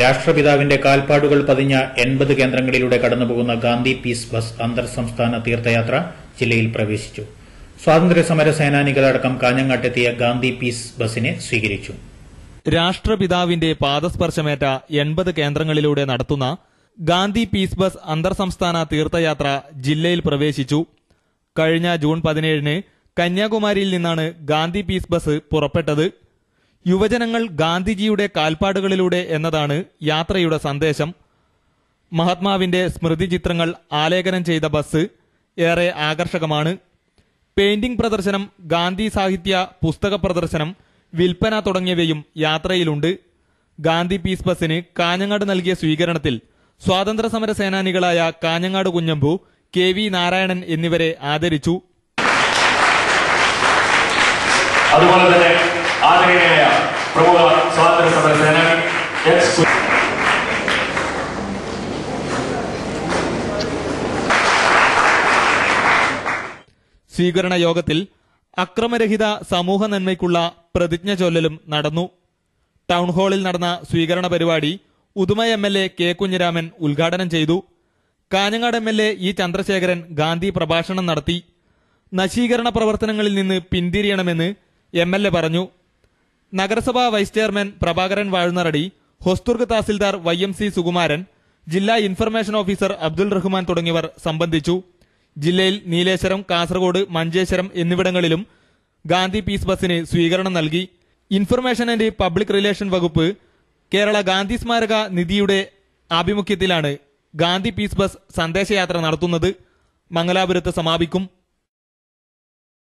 രാഷ്ട്രപിതാവിന്റെ കാൽപ്പാടുകൾ പതിഞ്ഞ 80 കേന്ദ്രങ്ങളിലൂടെ കടന്നുപോകുന്ന ഗാന്ധി പീസ് ബസ് അന്തർ സംസ്ഥാന തീർത്ഥയാത്ര ജില്ലയിൽ പ്രവേശിച്ചു. സ്വാതന്ത്ര്യസമര സേനാനികളടക്കം കാഞ്ഞങ്ങാട്ടെത്തിയ ഗാന്ധി പീസ് ബസിനെ സ്വീകരിച്ചു. രാഷ്ട്രപിതാവിന്റെ പാദസ്പർശമേറ്റ 80 കേന്ദ്രങ്ങളിലൂടെ നടത്തുന്ന ഗാന്ധി പീസ് ബസ് അന്തർ സംസ്ഥാന തീർത്ഥയാത്ര ജില്ലയിൽ പ്രവേശിച്ചു. കഴിഞ്ഞ ജൂൺ 17-ന് കന്യാകുമാരിയിൽ നിന്നാണ് ഗാന്ധി പീസ് ബസ് പുറപ്പെട്ടത്. യുവജനങ്ങൾ ഗാന്ധിജിയുടെ കാൽപ്പാടുകളിലൂടെ എന്നതാണ് യാത്രയുടെ സന്ദേശം. മഹാത്മാവിന്റെ സ്മൃതി ചിത്രങ്ങൾ ആലേഖനം ചെയ്ത ബസ് ഏറെ ആകർഷകമാണ്. പെയിന്റിംഗ് പ്രദർശനം, ഗാന്ധി സാഹിത്യ പുസ്തക പ്രദർശനം, വിൽപ്പന തുടങ്ങിയവയും യാത്രയിലുണ്ട്. ഗാന്ധി പീസ് ബസിന് കാഞ്ഞങ്ങാട് നൽകിയ സ്വീകരണത്തിൽ സ്വാതന്ത്ര്യ സമര സേനാനികളായ കാഞ്ഞങ്ങാട് കുഞ്ഞമ്പു, KV നാരായണൻ എന്നിവരെ ആദരിച്ചു. അതുപോലെ തന്നെ ആദരണീയനായ പ്രമുഖ സ്വാതന്ത്ര്യ സമര സേനാനി സ്വീകരണ യോഗത്തിൽ അക്രമരഹിത സമൂഹ നന്മയ്ക്കുള്ള പ്രതിജ്ഞ ചൊല്ലലും നടന്നു. ടൗൺ ഹാളിൽ നടന്ന സ്വീകരണ പരിപാടി ഉദുമ MLA K. കുഞ്ഞിരാമൻ ഉദ്ഘാടനം ചെയ്തു. Kanhangad MLA E. ചന്ദ്രശേഖരൻ ഗാന്ധി പ്രഭാഷണം നടത്തി. നശീകരണ പ്രവർത്തനങ്ങളിൽ നിന്ന് പിന്തിരിയണമെന്ന് MLA പറഞ്ഞു. നഗരസഭാ vice chairman Prabhakaran Vazhunnoradi, Hosdurg tahsildar YMC Sukumaran, ജില്ലാ ഇൻഫർമേഷൻ ഓഫീസർ അബ്ദുൾ റഹ്മാൻ തുടങ്ങിയവർ സംബന്ധിച്ചു. ജില്ലയിൽ നീലേശ്വരം, കാസർഗോഡ്, മഞ്ചേശ്വരം എന്നിവിടങ്ങളിലും ഗാന്ധി പീസ് ബസിന് സ്വീകരണം നൽകി. ഇൻഫർമേഷൻ ആൻഡ് പബ്ലിക് റിലേഷൻ വകുപ്പ്, കേരള ഗാന്ധി സ്മാരക നിധിയുടെ ആഭിമുഖ്യത്തിലാണ് ഗാന്ധി പീസ് ബസ് സന്ദേശയാത്ര നടത്തുന്നത്. മംഗലാപുരത്ത് സമാപിക്കും.